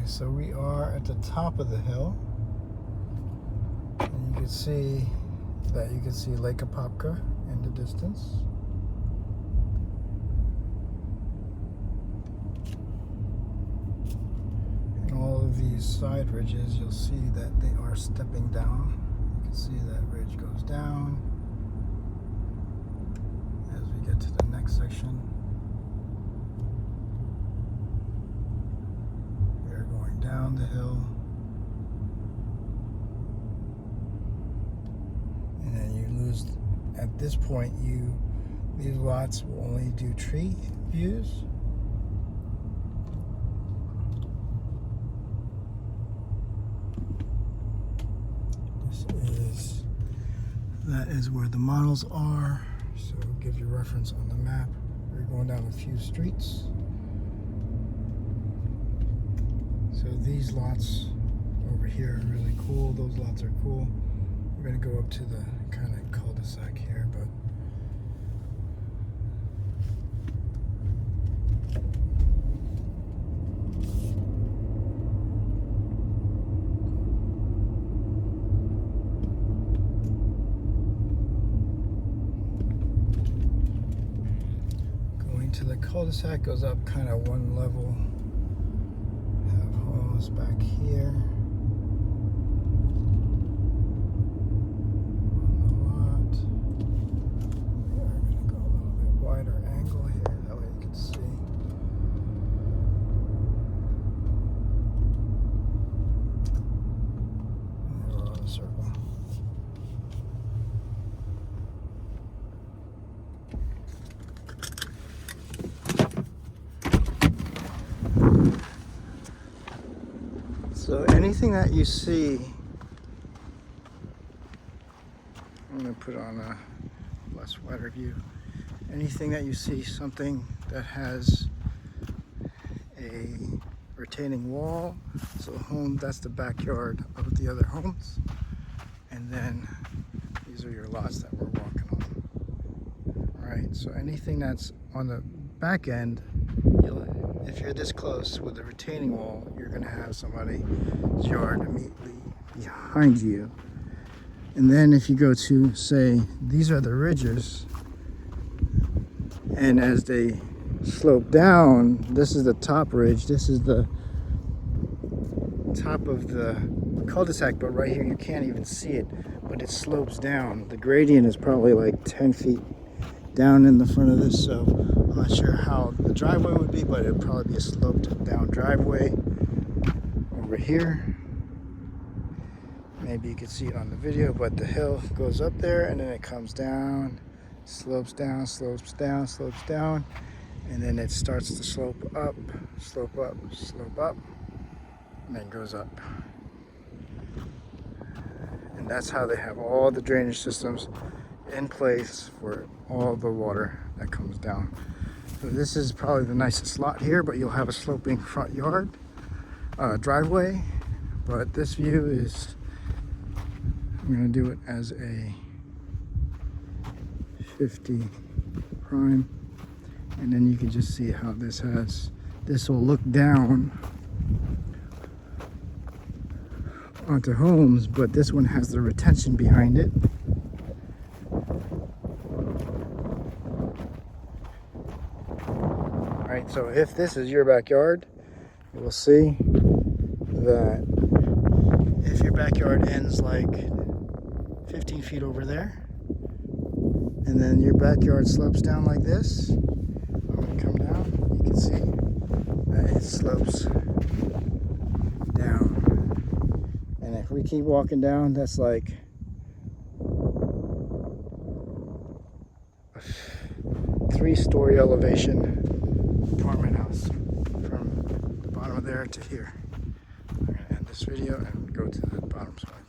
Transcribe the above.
So we are at the top of the hill, and you can see Lake Apopka in the distance. And all of these side ridges, you'll see that they are stepping down. You can see that ridge goes down as we get to the next section. Down the hill, and then you lose. At this point, these lots will only do tree views. That is where the models are. So it'll give you reference on the map. We're going down a few streets. So these lots over here are really cool. Those lots are cool. We're going to go up to the kind of cul-de-sac here, but going to the cul-de-sac goes up kind of one level. Back here on the lot. We are going to go a little bit wider angle here, that way you can see. And we're on a circle. So anything that you see, I'm going to put on a less wider view. Anything that you see, something that has a retaining wall, so home, that's the backyard of the other homes. And then these are your lots that we're walking on. Right, so anything that's on the back end, if you're this close with a retaining wall, you're going to have somebody's yard immediately behind you. And then if you go to, say, these are the ridges, and as they slope down, this is the top ridge, this is the top of the cul-de-sac, but right here you can't even see it, but it slopes down. The gradient is probably like 10 feet down in the front of this, so I'm not sure how the driveway would be, but it would probably be a sloped down driveway over here. Maybe you can see it on the video, but the hill goes up there and then it comes down, slopes down, slopes down, slopes down, and then it starts to slope up, and then goes up. And that's how they have all the drainage systems in place for all the water that comes down. So this is probably the nicest lot here, but you'll have a sloping front yard, driveway. But this view is, I'm going to do it as a 50 prime, and then you can just see how this will look down onto homes, but this one has the retention behind it. Right, so if this is your backyard, you will see that if your backyard ends like 15 feet over there, and then your backyard slopes down like this, I'm going to come down, you can see that it slopes down. And if we keep walking down, that's like a 3-story elevation apartment house from the bottom of there to here. I'm going to end this video and go to the bottom spot.